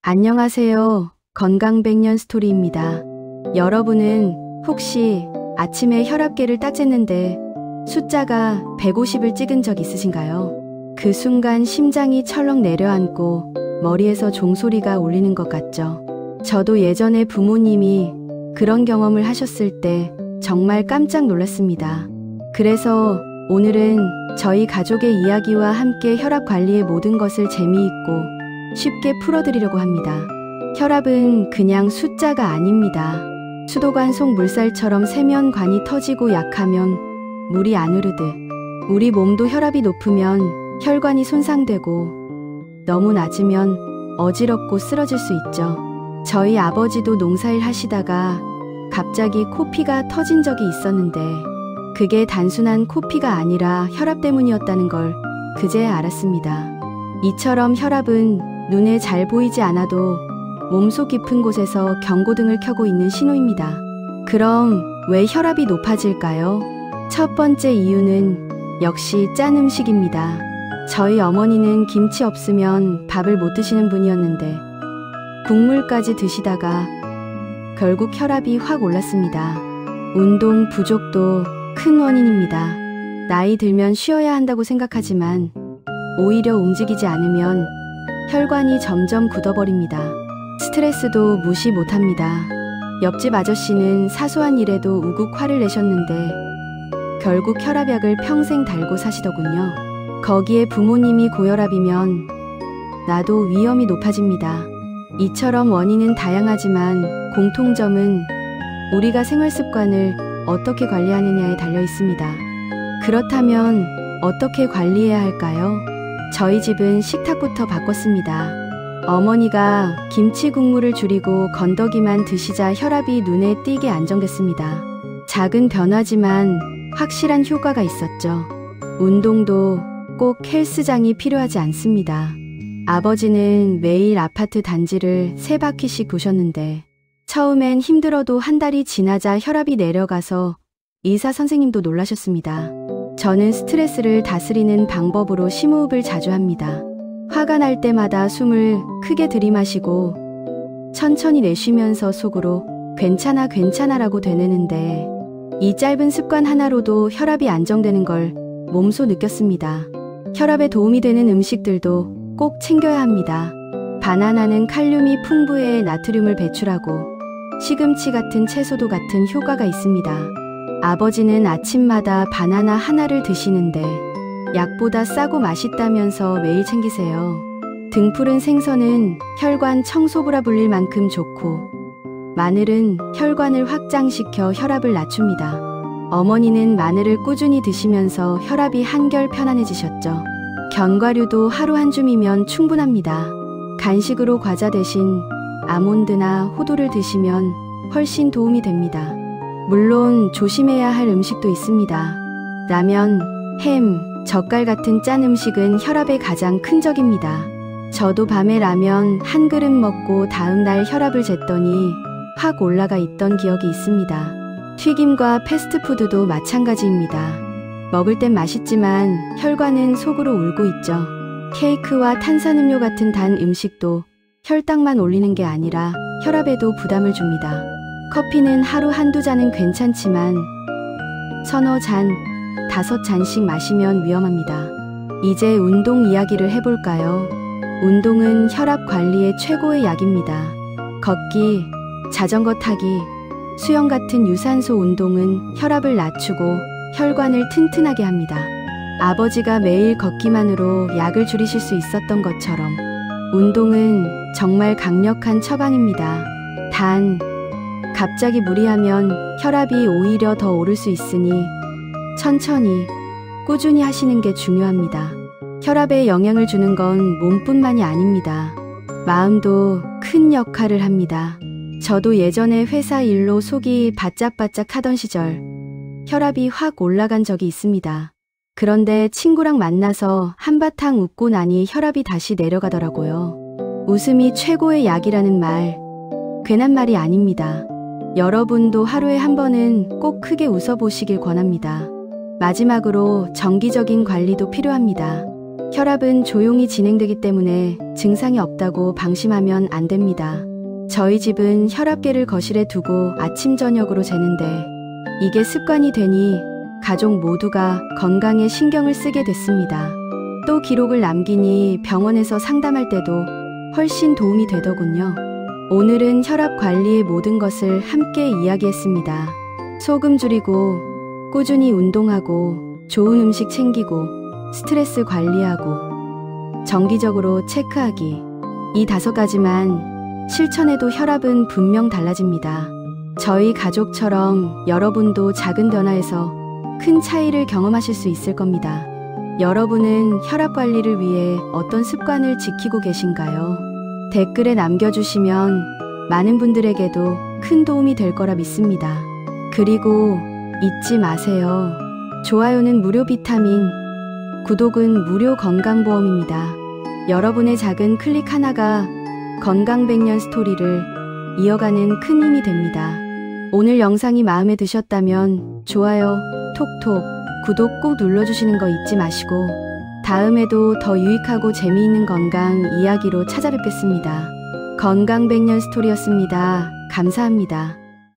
안녕하세요. 건강백년 스토리입니다. 여러분은 혹시 아침에 혈압계를 딱 쟀는데 숫자가 150을 찍은 적 있으신가요? 그 순간 심장이 철렁 내려앉고 머리에서 종소리가 울리는 것 같죠. 저도 예전에 부모님이 그런 경험을 하셨을 때 정말 깜짝 놀랐습니다. 그래서 오늘은 저희 가족의 이야기와 함께 혈압 관리의 모든 것을 재미있고 쉽게 풀어드리려고 합니다. 혈압은 그냥 숫자가 아닙니다. 수도관 속 물살처럼 세면 관이 터지고 약하면 물이 안 흐르듯 우리 몸도 혈압이 높으면 혈관이 손상되고 너무 낮으면 어지럽고 쓰러질 수 있죠. 저희 아버지도 농사일 하시다가 갑자기 코피가 터진 적이 있었는데 그게 단순한 코피가 아니라 혈압 때문이었다는 걸 그제야 알았습니다. 이처럼 혈압은 눈에 잘 보이지 않아도 몸속 깊은 곳에서 경고등을 켜고 있는 신호입니다. 그럼 왜 혈압이 높아질까요? 첫 번째 이유는 역시 짠 음식입니다. 저희 어머니는 김치 없으면 밥을 못 드시는 분이었는데 국물까지 드시다가 결국 혈압이 확 올랐습니다. 운동 부족도 큰 원인입니다. 나이 들면 쉬어야 한다고 생각하지만 오히려 움직이지 않으면 혈관이 점점 굳어버립니다. 스트레스도 무시 못합니다. 옆집 아저씨는 사소한 일에도 우국 화를 내셨는데 결국 혈압약을 평생 달고 사시더군요. 거기에 부모님이 고혈압이면 나도 위험이 높아집니다. 이처럼 원인은 다양하지만 공통점은 우리가 생활습관을 어떻게 관리하느냐에 달려 있습니다. 그렇다면 어떻게 관리해야 할까요? 저희 집은 식탁부터 바꿨습니다. 어머니가 김치 국물을 줄이고 건더기만 드시자 혈압이 눈에 띄게 안정됐습니다. 작은 변화지만 확실한 효과가 있었죠. 운동도 꼭 헬스장이 필요하지 않습니다. 아버지는 매일 아파트 단지를 3바퀴씩 도셨는데 처음엔 힘들어도 한 달이 지나자 혈압이 내려가서 의사 선생님도 놀라셨습니다. 저는 스트레스를 다스리는 방법으로 심호흡을 자주 합니다. 화가 날 때마다 숨을 크게 들이마시고 천천히 내쉬면서 속으로 괜찮아 괜찮아라고 되뇌는데 이 짧은 습관 하나로도 혈압이 안정되는 걸 몸소 느꼈습니다. 혈압에 도움이 되는 음식들도 꼭 챙겨야 합니다. 바나나는 칼륨이 풍부해 나트륨을 배출하고 시금치 같은 채소도 같은 효과가 있습니다. 아버지는 아침마다 바나나 하나를 드시는데 약보다 싸고 맛있다면서 매일 챙기세요. 등푸른 생선은 혈관 청소부라 불릴 만큼 좋고 마늘은 혈관을 확장시켜 혈압을 낮춥니다. 어머니는 마늘을 꾸준히 드시면서 혈압이 한결 편안해지셨죠. 견과류도 하루 한 줌이면 충분합니다. 간식으로 과자 대신 아몬드나 호두를 드시면 훨씬 도움이 됩니다. 물론 조심해야 할 음식도 있습니다. 라면, 햄, 젓갈 같은 짠 음식은 혈압의 가장 큰 적입니다. 저도 밤에 라면 한 그릇 먹고 다음날 혈압을 쟀더니 확 올라가 있던 기억이 있습니다. 튀김과 패스트푸드도 마찬가지입니다. 먹을 땐 맛있지만 혈관은 속으로 울고 있죠. 케이크와 탄산음료 같은 단 음식도 혈당만 올리는 게 아니라 혈압에도 부담을 줍니다. 커피는 하루 한두 잔은 괜찮지만 서너 잔, 5잔씩 마시면 위험합니다. 이제 운동 이야기를 해볼까요? 운동은 혈압 관리의 최고의 약입니다. 걷기, 자전거 타기, 수영 같은 유산소 운동은 혈압을 낮추고 혈관을 튼튼하게 합니다. 아버지가 매일 걷기만으로 약을 줄이실 수 있었던 것처럼 운동은 정말 강력한 처방입니다. 단, 갑자기 무리하면 혈압이 오히려 더 오를 수 있으니 천천히, 꾸준히 하시는 게 중요합니다. 혈압에 영향을 주는 건 몸뿐만이 아닙니다. 마음도 큰 역할을 합니다. 저도 예전에 회사 일로 속이 바짝바짝 하던 시절 혈압이 확 올라간 적이 있습니다. 그런데 친구랑 만나서 한바탕 웃고 나니 혈압이 다시 내려가더라고요. 웃음이 최고의 약이라는 말, 괜한 말이 아닙니다. 여러분도 하루에 한 번은 꼭 크게 웃어보시길 권합니다. 마지막으로 정기적인 관리도 필요합니다. 혈압은 조용히 진행되기 때문에 증상이 없다고 방심하면 안 됩니다. 저희 집은 혈압계를 거실에 두고 아침 저녁으로 재는데 이게 습관이 되니 가족 모두가 건강에 신경을 쓰게 됐습니다. 또 기록을 남기니 병원에서 상담할 때도 훨씬 도움이 되더군요. 오늘은 혈압 관리의 모든 것을 함께 이야기했습니다. 소금 줄이고, 꾸준히 운동하고, 좋은 음식 챙기고, 스트레스 관리하고, 정기적으로 체크하기. 이 5가지만 실천해도 혈압은 분명 달라집니다. 저희 가족처럼 여러분도 작은 변화에서 큰 차이를 경험하실 수 있을 겁니다. 여러분은 혈압 관리를 위해 어떤 습관을 지키고 계신가요? 댓글에 남겨주시면 많은 분들에게도 큰 도움이 될 거라 믿습니다. 그리고 잊지 마세요. 좋아요는 무료 비타민, 구독은 무료 건강보험입니다. 여러분의 작은 클릭 하나가 건강 100년 스토리를 이어가는 큰 힘이 됩니다. 오늘 영상이 마음에 드셨다면 좋아요, 톡톡, 구독 꼭 눌러주시는 거 잊지 마시고 다음에도 더 유익하고 재미있는 건강 이야기로 찾아뵙겠습니다. 건강 100년 스토리였습니다. 감사합니다.